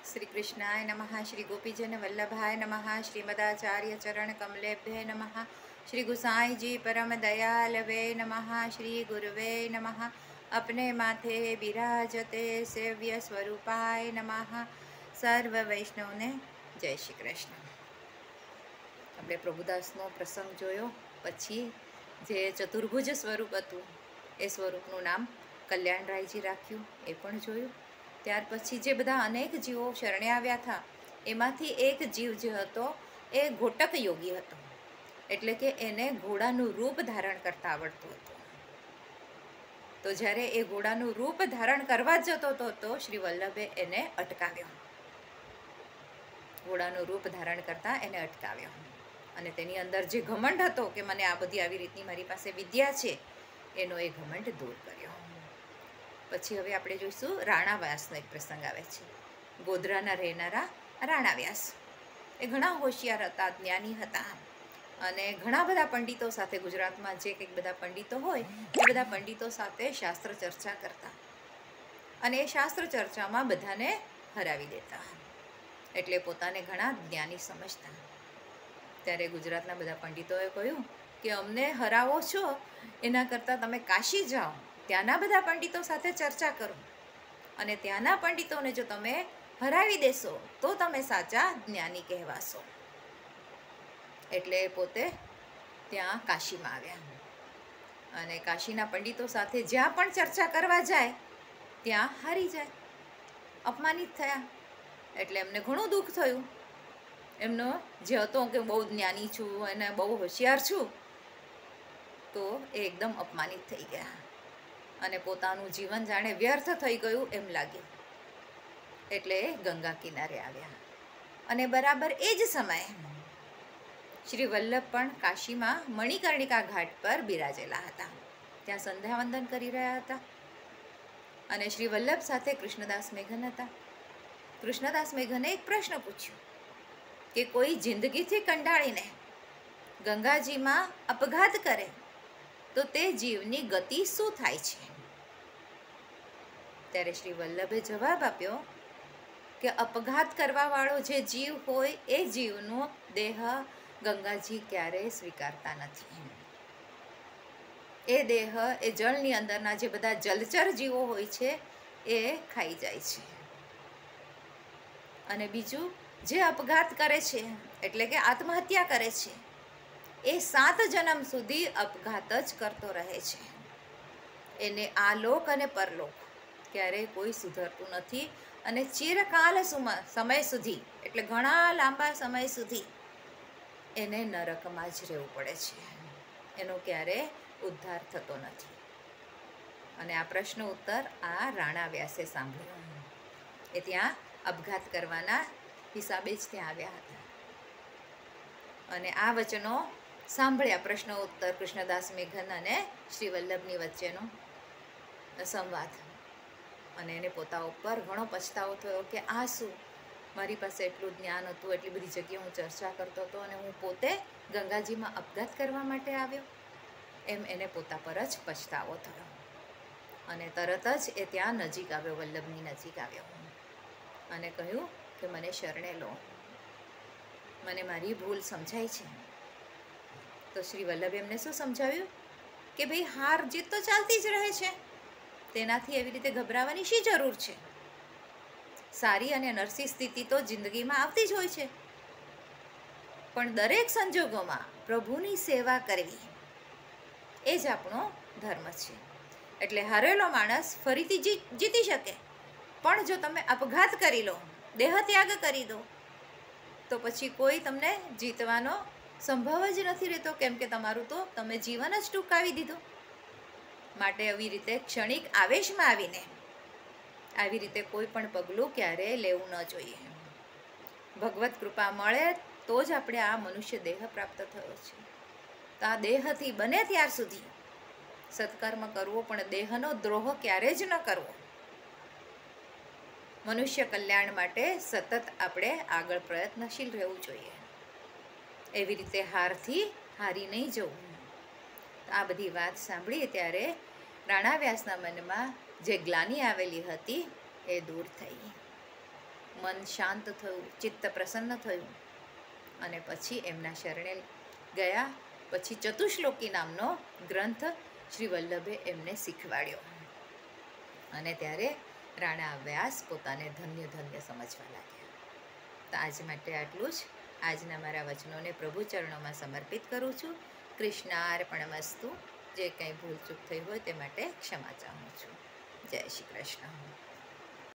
श्री कृष्णाय नमः। श्री गोपीजन वल्लभाय नमः। श्रीमदाचार्य चरण कमलेभ्ये नमः। श्री गुसाई जी परम दयालवे नमः। श्री गुरुवे नमः। अपने माथे विराजते सेव्य स्वरूपाय नमः। सर्व वैष्णवने जय श्री कृष्ण। આપણે પ્રભુદાસનો પ્રસંગ જોયો, પછી જે ચતુર્ભુજ સ્વરૂપ હતું એ સ્વરૂપનું નામ કલ્યાણરાયજી રાખ્યું એ પણ જોયું. ત્યાર પછી જે બધા અનેક જીવો શરણે આવ્યા હતા એમાંથી એક જીવ જે હતો એ ઘોટક યોગી હતો, એટલે કે એને ઘોડાનું રૂપ ધારણ કરતા આવડતું હતું. તો જ્યારે એ ઘોડાનું રૂપ ધારણ કરવા જ જતો હતો તો શ્રી વલ્લભે એને અટકાવ્યો. ઘોડાનું રૂપ ધારણ કરતા એને અટકાવ્યો અને તેની અંદર જે ઘમંડ હતો કે મને આ બધી આવી રીતની મારી પાસે વિદ્યા છે એનો એ ઘમંડ દૂર કર્યો. પછી હવે આપણે જોઈશું રાણાવ્યાસનો એક પ્રસંગ આવે છે. ગોધરાના રહેનારા રાણાવ્યાસ એ ઘણા હોશિયાર હતા, જ્ઞાની હતા અને ઘણા બધા પંડિતો સાથે, ગુજરાતમાં જે કંઈક બધા પંડિતો હોય એ બધા પંડિતો સાથે શાસ્ત્ર ચર્ચા કરતા અને એ શાસ્ત્ર ચર્ચામાં બધાને હરાવી દેતા, એટલે પોતાને ઘણા જ્ઞાની સમજતા. ત્યારે ગુજરાતના બધા પંડિતોએ કહ્યું કે અમને હરાવો છો એના કરતાં તમે કાશી જાઓ, ત્યાંના બધા પંડિતો સાથે ચર્ચા કરો અને ત્યાંના પંડિતોને જો તમે હરાવી દેશો તો તમે સાચા જ્ઞાની કહેવાશો. એટલે પોતે ત્યાં કાશીમાં આવ્યા અને કાશીના પંડિતો સાથે જ્યાં પણ ચર્ચા કરવા જાય ત્યાં હારી જાય, અપમાનિત થયા. એટલે એમને ઘણું દુઃખ થયું. એમનો જે હતો કે બહુ જ્ઞાની છું અને બહુ હોશિયાર છું, તો એ એકદમ અપમાનિત થઈ ગયા અને પોતાનું જીવન જાણે વ્યર્થ થઈ ગયું એમ લાગ્યું. એટલે ગંગા કિનારે આવ્યા અને બરાબર એ જ સમયે શ્રી વલ્લભ પણ કાશીમાં મણિકર્ણિકા ઘાટ પર બિરાજેલા હતા. ત્યાં સંધ્યાવંદન કરી રહ્યા હતા અને શ્રી વલ્લભ સાથે કૃષ્ણદાસ મેઘન હતા. કૃષ્ણદાસ મેઘને એક પ્રશ્ન પૂછ્યો કે કોઈ જિંદગીથી કંટાળીને ગંગાજીમાં અપઘાત કરે તો તે જીવની ગતિ શું થાય છે? ત્યારે શ્રી વલ્લભે જવાબ આપ્યો કે અપઘાત કરવાવાળો જે જીવ હોય એ જીવનો દેહ ગંગાજી ક્યારેય સ્વીકારતા નથી. એ દેહ એ જળની અંદરના જે બધા જલચર જીવો હોય છે એ ખાઈ જાય છે. અને બીજું, જે અપઘાત કરે છે એટલે કે આત્મહત્યા કરે છે એ 7 જન્મ સુધી અપઘાત જ કરતો રહે છે. એને આ લોક અને પરલોક ક્યારેય કોઈ સુધરતું નથી અને ચિરકાલ સમય સુધી, એટલે ઘણા લાંબા સમય સુધી એને નરકમાં જ રહેવું પડે છે. એનો ક્યારેય ઉદ્ધાર થતો નથી. અને આ પ્રશ્ન ઉત્તર આ રાણાવ્યાસે સાંભળ્યો. એ ત્યાં અપઘાત કરવાના હિસાબે જ ત્યાં આવ્યા હતા અને આ વચનો સાંભળ્યા. પ્રશ્ન ઉત્તર કૃષ્ણદાસ મેઘન અને શ્રી વલ્લભની વચ્ચેનો સંવાદ, અને એને પોતા ઉપર ઘણો પછતાવો થયો કે આ શું, મારી પાસે એટલું જ્ઞાન હતું, એટલી બધી જગ્યાએ હું ચર્ચા કરતો હતો અને હું પોતે ગંગાજીમાં અપઘાત કરવા માટે આવ્યો, એમ એને પોતા પર જ પછતાવો થયો. અને તરત જ એ ત્યાં નજીક આવ્યો, વલ્લભની નજીક આવ્યો અને કહ્યું કે મને શરણે લો, મને મારી ભૂલ સમજાય છે. તો શ્રી વલ્લભે એમને શું સમજાવ્યું કે ભાઈ, હાર જીત તો ચાલતી જ રહે છે, તેનાથી એવી રીતે ગભરાવાની શી જરૂર છે? સારી અને નરસી સ્થિતિ તો જિંદગીમાં આવતી જ હોય છે, પણ દરેક સંજોગોમાં પ્રભુની સેવા કરવી એ જ આપણો ધર્મ છે. એટલે હારેલો માણસ ફરીથી જીતી શકે, પણ જો તમે અપઘાત કરી લો, દેહ ત્યાગ કરી દો, તો પછી કોઈ તમને જીતવાનો સંભવ જ નથી રહેતો, કેમ કે તમારું તો તમે જીવન જ ટૂંકાવી દીધું. માટે આવી રીતે ક્ષણિક આવેશમાં આવીને આવી રીતે કોઈ પણ પગલું ક્યારેય લેવું ન જોઈએ. ભગવત કૃપા મળે તો જ આપણે આ મનુષ્ય દેહ પ્રાપ્ત થયો છે. તો આ દેહથી બને ત્યાર સુધી સત્કર્મ કરવો, પણ દેહનો દ્રોહ ક્યારે જ ન કરવો. મનુષ્ય કલ્યાણ માટે સતત આપણે આગળ પ્રયત્નશીલ રહેવું જોઈએ. એવી રીતે હારથી હારી નહીં જવું. આ બધી વાત સાંભળી ત્યારે રાણાવ્યાસના મનમાં જે ગ્લાનિ આવેલી હતી એ દૂર થઈ. મન શાંત થયું, ચિત્ત પ્રસન્ન થયું અને પછી એમના શરણે ગયા. પછી ચતુશ્લોકી નામનો ગ્રંથ શ્રી વલ્લભે એમને શીખવાડ્યો અને ત્યારે રાણા વ્યાસ પોતાને ધન્ય ધન્ય સમજવા લાગ્યા. તો આજ માટે આટલું જ. આજના મારા વચનોને પ્રભુ ચરણોમાં સમર્પિત કરું છું. કૃષ્ણાર્પણમસ્તુ. જે કંઈ ભૂલચૂક થઈ હોય તે માટે ક્ષમા ચાહું છું. જય શ્રી કૃષ્ણ.